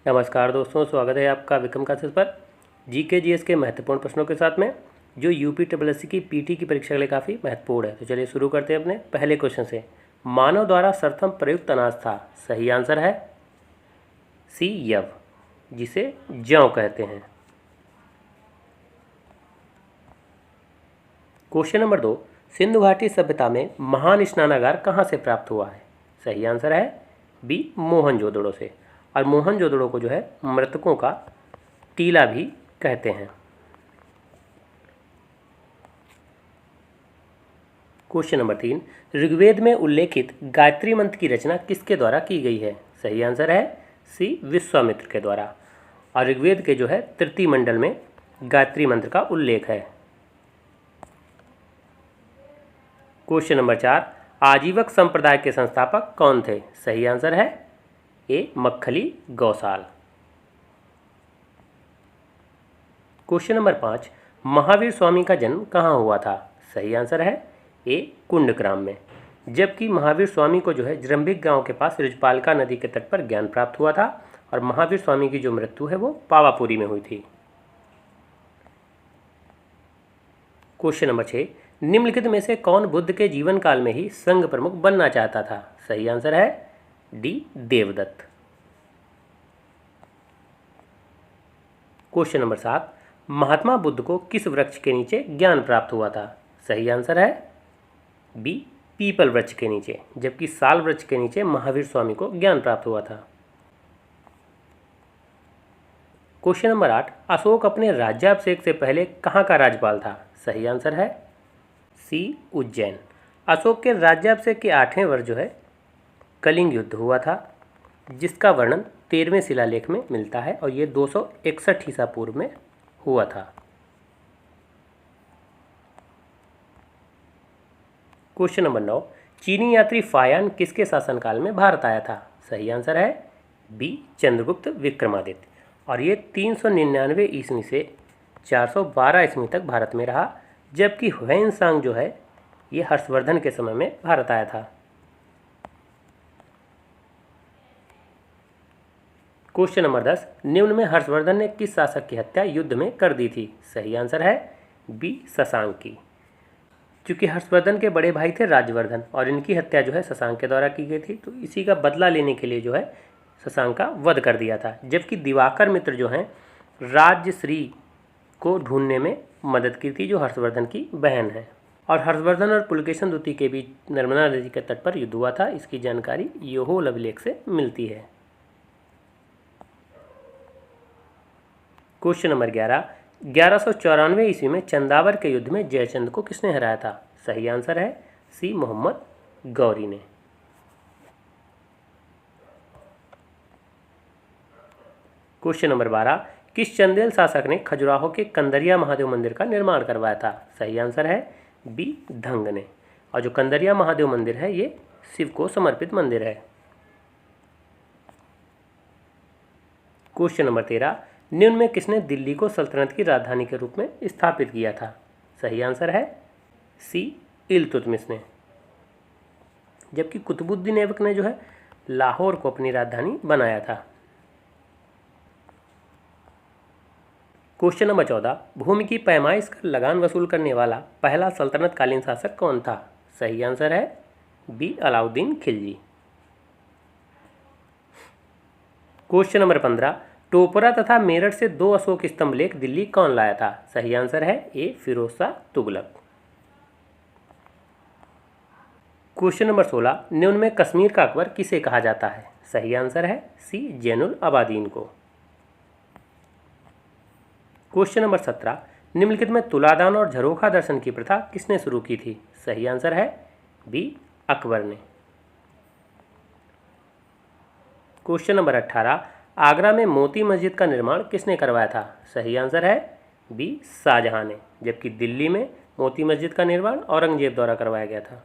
नमस्कार दोस्तों, स्वागत है आपका विक्रम क्लासेस पर। जीके जीएस के महत्वपूर्ण प्रश्नों के साथ में जो यूपी ट्रिपल एस सी की पीटी की परीक्षा के लिए काफ़ी महत्वपूर्ण है। तो चलिए शुरू करते हैं अपने पहले क्वेश्चन से। मानव द्वारा सर्वप्रथम प्रयुक्त अनाज था। सही आंसर है सी यव, जिसे जौ कहते हैं। क्वेश्चन नंबर 2, सिंधु घाटी सभ्यता में महान स्नानागार कहाँ से प्राप्त हुआ है। सही आंसर है बी मोहनजोदड़ो से। और मोहनजोदड़ो को जो है मृतकों का टीला भी कहते हैं। क्वेश्चन नंबर 3, ऋग्वेद में उल्लेखित गायत्री मंत्र की रचना किसके द्वारा की गई है। सही आंसर है सी विश्वामित्र के द्वारा। और ऋग्वेद के जो है तृतीय मंडल में गायत्री मंत्र का उल्लेख है। क्वेश्चन नंबर 4, आजीवक संप्रदाय के संस्थापक कौन थे। सही आंसर है ए मक्खली गौसाल। क्वेश्चन नंबर 5, महावीर स्वामी का जन्म कहाँ हुआ था। सही आंसर है ए कुंडग्राम में। जबकि महावीर स्वामी को जो है जरंबिक गांव के पास रिजपालका नदी के तट पर ज्ञान प्राप्त हुआ था। और महावीर स्वामी की जो मृत्यु है वो पावापुरी में हुई थी। क्वेश्चन नंबर 6, निम्नलिखित में से कौन बुद्ध के जीवन काल में ही संघ प्रमुख बनना चाहता था। सही आंसर है D Devdutt. Question number 7, Mahatma Buddha को किस वृक्ष के नीचे ज्ञान प्राप्त हुआ था। सही आंसर है बी पीपल वृक्ष के नीचे। जबकि साल वृक्ष के नीचे महावीर स्वामी को ज्ञान प्राप्त हुआ था। क्वेश्चन नंबर 8, अशोक अपने राज्याभिषेक से पहले कहाँ का राज्यपाल था। सही आंसर है सी उज्जैन। अशोक के राज्याभिषेक के 8वें वर्ष जो है कलिंग युद्ध हुआ था, जिसका वर्णन 13वें शिलालेख में मिलता है और ये 261 ईसा पूर्व में हुआ था। क्वेश्चन नंबर 9, चीनी यात्री फायान किसके शासनकाल में भारत आया था। सही आंसर है बी चंद्रगुप्त विक्रमादित्य। और ये 399 ईस्वी से 412 ईस्वी तक भारत में रहा। जबकि ह्वेनसांग जो है ये हर्षवर्धन के समय में भारत आया था। क्वेश्चन नंबर 10, निम्न में हर्षवर्धन ने किस शासक की हत्या युद्ध में कर दी थी। सही आंसर है बी शशांक की। क्योंकि हर्षवर्धन के बड़े भाई थे राज्यवर्धन और इनकी हत्या जो है शशांक के द्वारा की गई थी, तो इसी का बदला लेने के लिए जो है शशांक का वध कर दिया था। जबकि दिवाकर मित्र जो हैं राज्यश्री को ढूंढने में मदद की थी, जो हर्षवर्धन की बहन है। और हर्षवर्धन और पुलकेशन द्वितीय के बीच नर्मदा नदी के तट पर युद्ध हुआ था। इसकी जानकारी योहोल अभिलेख से मिलती है। क्वेश्चन नंबर 11, 1194 ईस्वी में चंदावर के युद्ध में जयचंद को किसने हराया था। सही आंसर है सी मोहम्मद गौरी ने। क्वेश्चन नंबर 12, किस चंदेल शासक ने खजुराहो के कंदरिया महादेव मंदिर का निर्माण करवाया था। सही आंसर है बी धंग ने। और जो कंदरिया महादेव मंदिर है ये शिव को समर्पित मंदिर है। क्वेश्चन नंबर 13, निम्न में किसने दिल्ली को सल्तनत की राजधानी के रूप में स्थापित किया था। सही आंसर है सी इल्तुतमिश ने। जबकि कुतुबुद्दीन ऐबक ने जो है लाहौर को अपनी राजधानी बनाया था। क्वेश्चन नंबर 14, भूमि की पैमाइश कर लगान वसूल करने वाला पहला सल्तनतकालीन शासक कौन था। सही आंसर है B Alauddin Khilji. Question number 15, Topra तथा मेरठ से 2 अशोक स्तंभ लेख दिल्ली कौन लाया था। सही आंसर है ए फिरोज शाह तुगलक। क्वेश्चन नंबर 16, निम्न में कश्मीर का अकबर किसे कहा जाता है। सही आंसर है सी जैनुल अबादीन को। क्वेश्चन नंबर 17, निम्नलिखित में तुलादान और झरोखा दर्शन की प्रथा किसने शुरू की थी। सही आंसर है बी अकबर ने। क्वेश्चन नंबर 18, आगरा में मोती मस्जिद का निर्माण किसने करवाया था। सही आंसर है बी शाहजहां ने। जबकि दिल्ली में मोती मस्जिद का निर्माण औरंगजेब द्वारा करवाया गया था।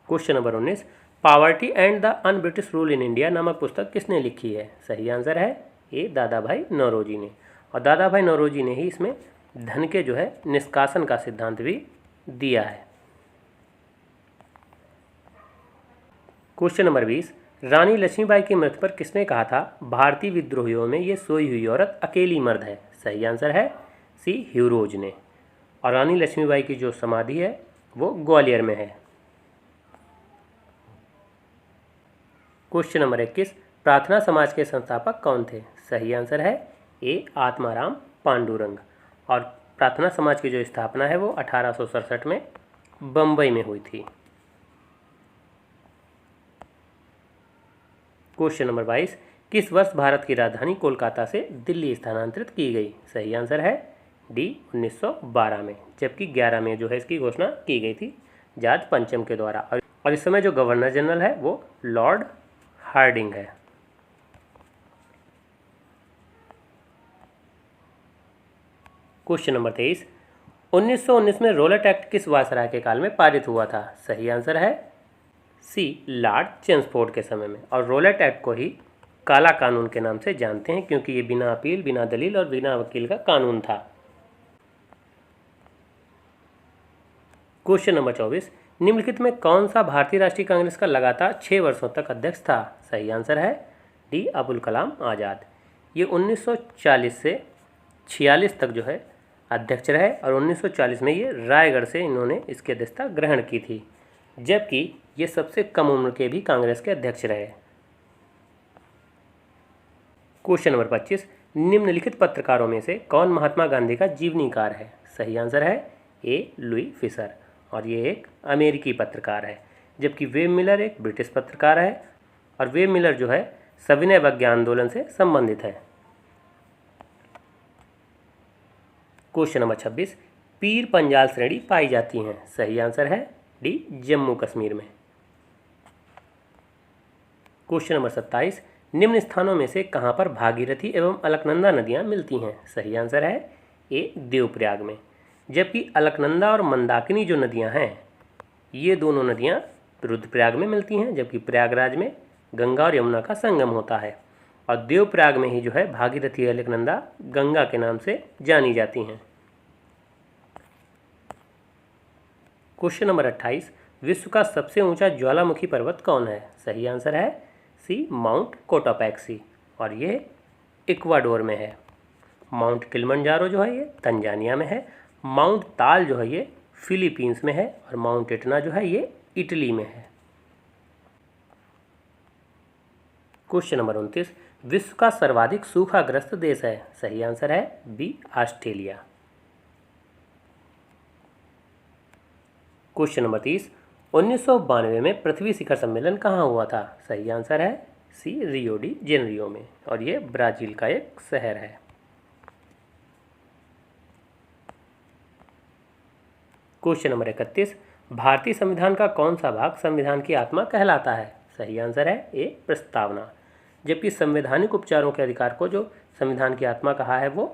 Question number 19, poverty and the un British rule in India नामक पुस्तक किसने लिखी है। सही आंसर है ए दादा भाई नौरोजी ने। और दादा भाई नौरोजी ने ही इसमें धन के जो है निष्कासन का सिद्धांत भी दिया है। क्वेश्चन नंबर 20, रानी लक्ष्मीबाई की मृत्यु पर किसने कहा था, भारतीय विद्रोहियों में ये सोई हुई औरत अकेली मर्द है? सही आंसर है सी, ह्यूरोज ने। और रानी लक्ष्मीबाई की जो समाधि है वो ग्वालियर में है। क्वेश्चन नंबर 21, प्रार्थना समाज के संस्थापक कौन थे? सही आंसर है ए, आत्माराम पांडुरंग। और प्रार्थना समाज की जो स्थापना है वो 1867 में बम्बई में हुई थी। क्वेश्चन नंबर 22, किस वर्ष भारत की राजधानी कोलकाता से दिल्ली स्थानांतरित की गई? सही आंसर है डी, 1912 में, जबकि 11 में जो है इसकी घोषणा की गई थी जॉर्ज पंचम के द्वारा। और इस समय जो गवर्नर जनरल है वो लॉर्ड हार्डिंग है। क्वेश्चन नंबर 23, 1919 में रोलेट एक्ट किस वायसराय के काल में पारित हुआ था? सही आंसर है सी, लॉर्ड चेम्सफोर्ड के समय में। और रोलेट एक्ट को ही काला कानून के नाम से जानते हैं क्योंकि ये बिना अपील, बिना दलील और बिना वकील का कानून था। क्वेश्चन नंबर 24, निम्नलिखित में कौन सा भारतीय राष्ट्रीय कांग्रेस का लगातार 6 वर्षों तक अध्यक्ष था? सही आंसर है डी, अबुल कलाम आज़ाद। ये 1940 से 46 तक जो है अध्यक्ष रहे और 1940 में ये रायगढ़ से इन्होंने इसकी अध्यक्षता ग्रहण की थी, जबकि ये सबसे कम उम्र के भी कांग्रेस के अध्यक्ष रहे। क्वेश्चन नंबर 25, निम्नलिखित पत्रकारों में से कौन महात्मा गांधी का जीवनीकार है? सही आंसर है ए, लुई फिशर। और ये एक अमेरिकी पत्रकार है, जबकि वेब मिलर एक ब्रिटिश पत्रकार है। और वेब मिलर जो है सविनय अवज्ञा आंदोलन से संबंधित है। क्वेश्चन नंबर 26, पीर पंजाल श्रेणी पाई जाती हैं? सही आंसर है डी, जम्मू कश्मीर में। क्वेश्चन नंबर 27, निम्न स्थानों में से कहाँ पर भागीरथी एवं अलकनंदा नदियाँ मिलती हैं? सही आंसर है ए, देवप्रयाग में, जबकि अलकनंदा और मंदाकिनी जो नदियाँ हैं ये दोनों नदियाँ रुद्रप्रयाग में मिलती हैं, जबकि प्रयागराज में गंगा और यमुना का संगम होता है। और देवप्रयाग में ही जो है भागीरथी अलकनंदा गंगा के नाम से जानी जाती हैं। क्वेश्चन नंबर 28, विश्व का सबसे ऊंचा ज्वालामुखी पर्वत कौन है? सही आंसर है सी, माउंट कोटापैक्सी। और ये इक्वाडोर में है। माउंट किलिमंजारो जो है ये तंजानिया में है। माउंट ताल जो है ये फिलीपींस में है। और माउंट इटना जो है ये इटली में है। क्वेश्चन नंबर 29, विश्व का सर्वाधिक सूखाग्रस्त देश है? सही आंसर है बी, ऑस्ट्रेलिया। क्वेश्चन नंबर 30, 1992 में पृथ्वी शिखर सम्मेलन कहाँ हुआ था? सही आंसर है सी, रियो डी जेनेरियो में। और ये ब्राज़ील का एक शहर है। क्वेश्चन नंबर 31, भारतीय संविधान का कौन सा भाग संविधान की आत्मा कहलाता है? सही आंसर है ए, प्रस्तावना। जबकि संवैधानिक उपचारों के अधिकार को जो संविधान की आत्मा कहा है वो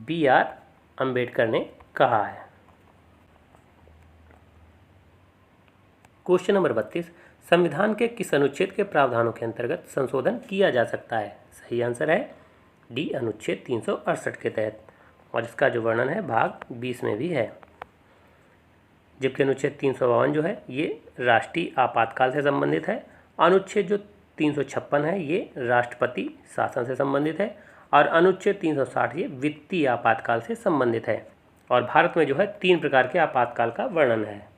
B.R. अम्बेडकर ने कहा है। क्वेश्चन नंबर 32, संविधान के किस अनुच्छेद के प्रावधानों के अंतर्गत संशोधन किया जा सकता है? सही आंसर है डी, अनुच्छेद 368 के तहत। और इसका जो वर्णन है भाग 20 में भी है। जबकि अनुच्छेद 352 जो है ये राष्ट्रीय आपातकाल से संबंधित है। अनुच्छेद जो 356 है ये राष्ट्रपति शासन से संबंधित है। और अनुच्छेद 360 ये वित्तीय आपातकाल से संबंधित है। और भारत में जो है 3 प्रकार के आपातकाल का वर्णन है।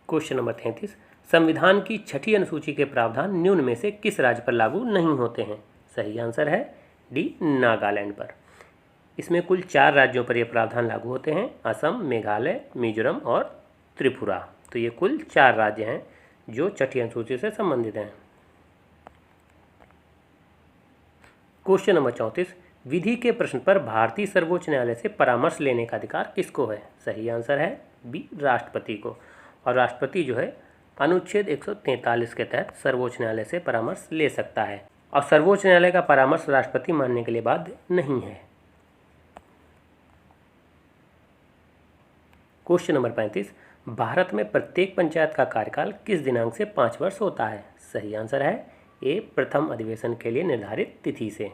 क्वेश्चन नंबर 33, संविधान की 6ठी अनुसूची के प्रावधान निम्न में से किस राज्य पर लागू नहीं होते हैं? सही आंसर है डी, नागालैंड पर। इसमें कुल 4 राज्यों पर यह प्रावधान लागू होते हैं, असम, मेघालय, मिजोरम और त्रिपुरा। तो ये कुल 4 राज्य हैं जो 6ठी अनुसूची से संबंधित हैं। क्वेश्चन नंबर 34, विधि के प्रश्न पर भारतीय सर्वोच्च न्यायालय से परामर्श लेने का अधिकार किसको है? सही आंसर है बी, राष्ट्रपति को। और राष्ट्रपति जो है अनुच्छेद 143 के तहत सर्वोच्च न्यायालय से परामर्श ले सकता है। और सर्वोच्च न्यायालय का परामर्श राष्ट्रपति मानने के लिए बाध्य नहीं है। क्वेश्चन नंबर 35, भारत में प्रत्येक पंचायत का कार्यकाल किस दिनांक से 5 वर्ष होता है? सही आंसर है ए, प्रथम अधिवेशन के लिए निर्धारित तिथि से।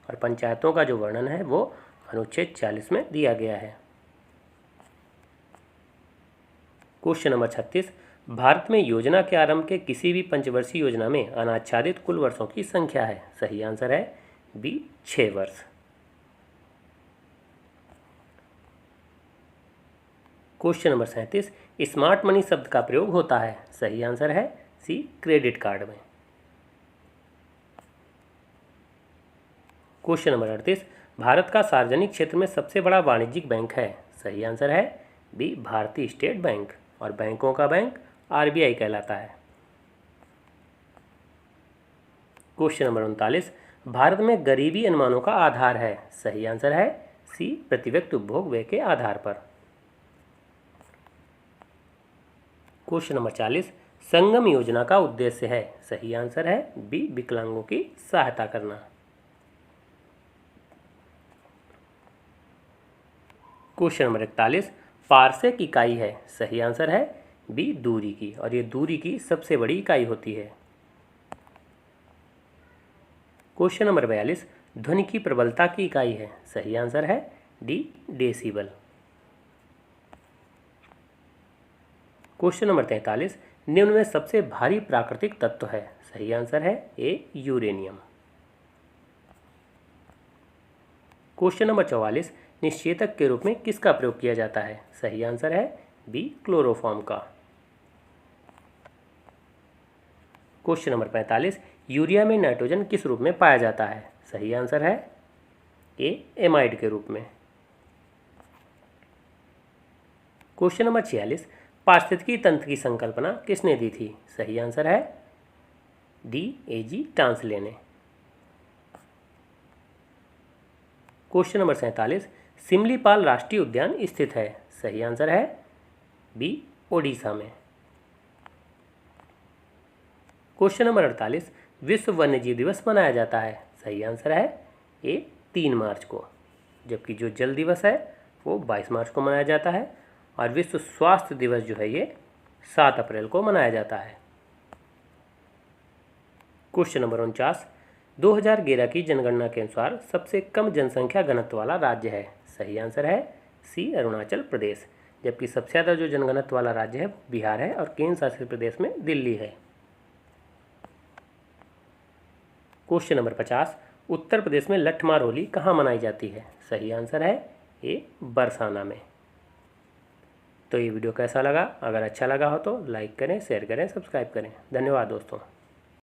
और पंचायतों का जो वर्णन है वो अनुच्छेद 40 में दिया गया है। क्वेश्चन नंबर 36, भारत में योजना के आरंभ के किसी भी पंचवर्षीय योजना में अनाच्छादित कुल वर्षों की संख्या है। सही आंसर है बी 6 वर्ष। क्वेश्चन नंबर 37, स्मार्ट मनी शब्द का प्रयोग होता है। सही आंसर है सी क्रेडिट कार्ड में। क्वेश्चन नंबर 38, भारत का सार्वजनिक क्षेत्र में सबसे बड़ा वाणिज्यिक बैंक है। सही आंसर है बी भारतीय स्टेट बैंक, और बैंकों का बैंक आरबीआई कहलाता है। क्वेश्चन नंबर 39, भारत में गरीबी अनुमानों का आधार है। सही आंसर है सी प्रति व्यक्ति उपभोग व्यय के आधार पर। क्वेश्चन नंबर 40, संगम योजना का उद्देश्य है। सही आंसर है बी विकलांगों की सहायता करना। क्वेश्चन नंबर 41, पारसेक इकाई है। सही आंसर है बी दूरी की, और ये दूरी की सबसे बड़ी इकाई होती है। क्वेश्चन नंबर 42, ध्वनि की प्रबलता की इकाई है। सही आंसर है डी डेसिबल। क्वेश्चन नंबर 43, निम्न में सबसे भारी प्राकृतिक तत्व है। सही आंसर है ए यूरेनियम। क्वेश्चन नंबर 44, निश्चेतक के रूप में किसका प्रयोग किया जाता है। सही आंसर है बी क्लोरोफॉर्म का। क्वेश्चन नंबर 45, यूरिया में नाइट्रोजन किस रूप में पाया जाता है। सही आंसर है ए एमाइड के रूप में। क्वेश्चन नंबर 46, पारिस्थितिकी तंत्र की संकल्पना किसने दी थी। सही आंसर है डी एजी टांसले ने। क्वेश्चन नंबर 47, सिमलीपाल राष्ट्रीय उद्यान स्थित है। सही आंसर है बी ओडिशा में। क्वेश्चन नंबर 48, विश्व वन्यजीव दिवस मनाया जाता है। सही आंसर है ए 3 मार्च को, जबकि जो जल दिवस है वो 22 मार्च को मनाया जाता है, और विश्व स्वास्थ्य दिवस जो है ये 7 अप्रैल को मनाया जाता है। क्वेश्चन नंबर 49, 2011 की जनगणना के अनुसार सबसे कम जनसंख्या घनत्व वाला राज्य है। सही आंसर है सी अरुणाचल प्रदेश, जबकि सबसे ज़्यादा जो जनघनत्व वाला राज्य है बिहार है, और केंद्र शासित प्रदेश में दिल्ली है। क्वेश्चन नंबर 50, उत्तर प्रदेश में लठमार होली कहाँ मनाई जाती है। सही आंसर है ए बरसाना में। तो ये वीडियो कैसा लगा? अगर अच्छा लगा हो तो लाइक करें, शेयर करें, सब्सक्राइब करें। धन्यवाद दोस्तों।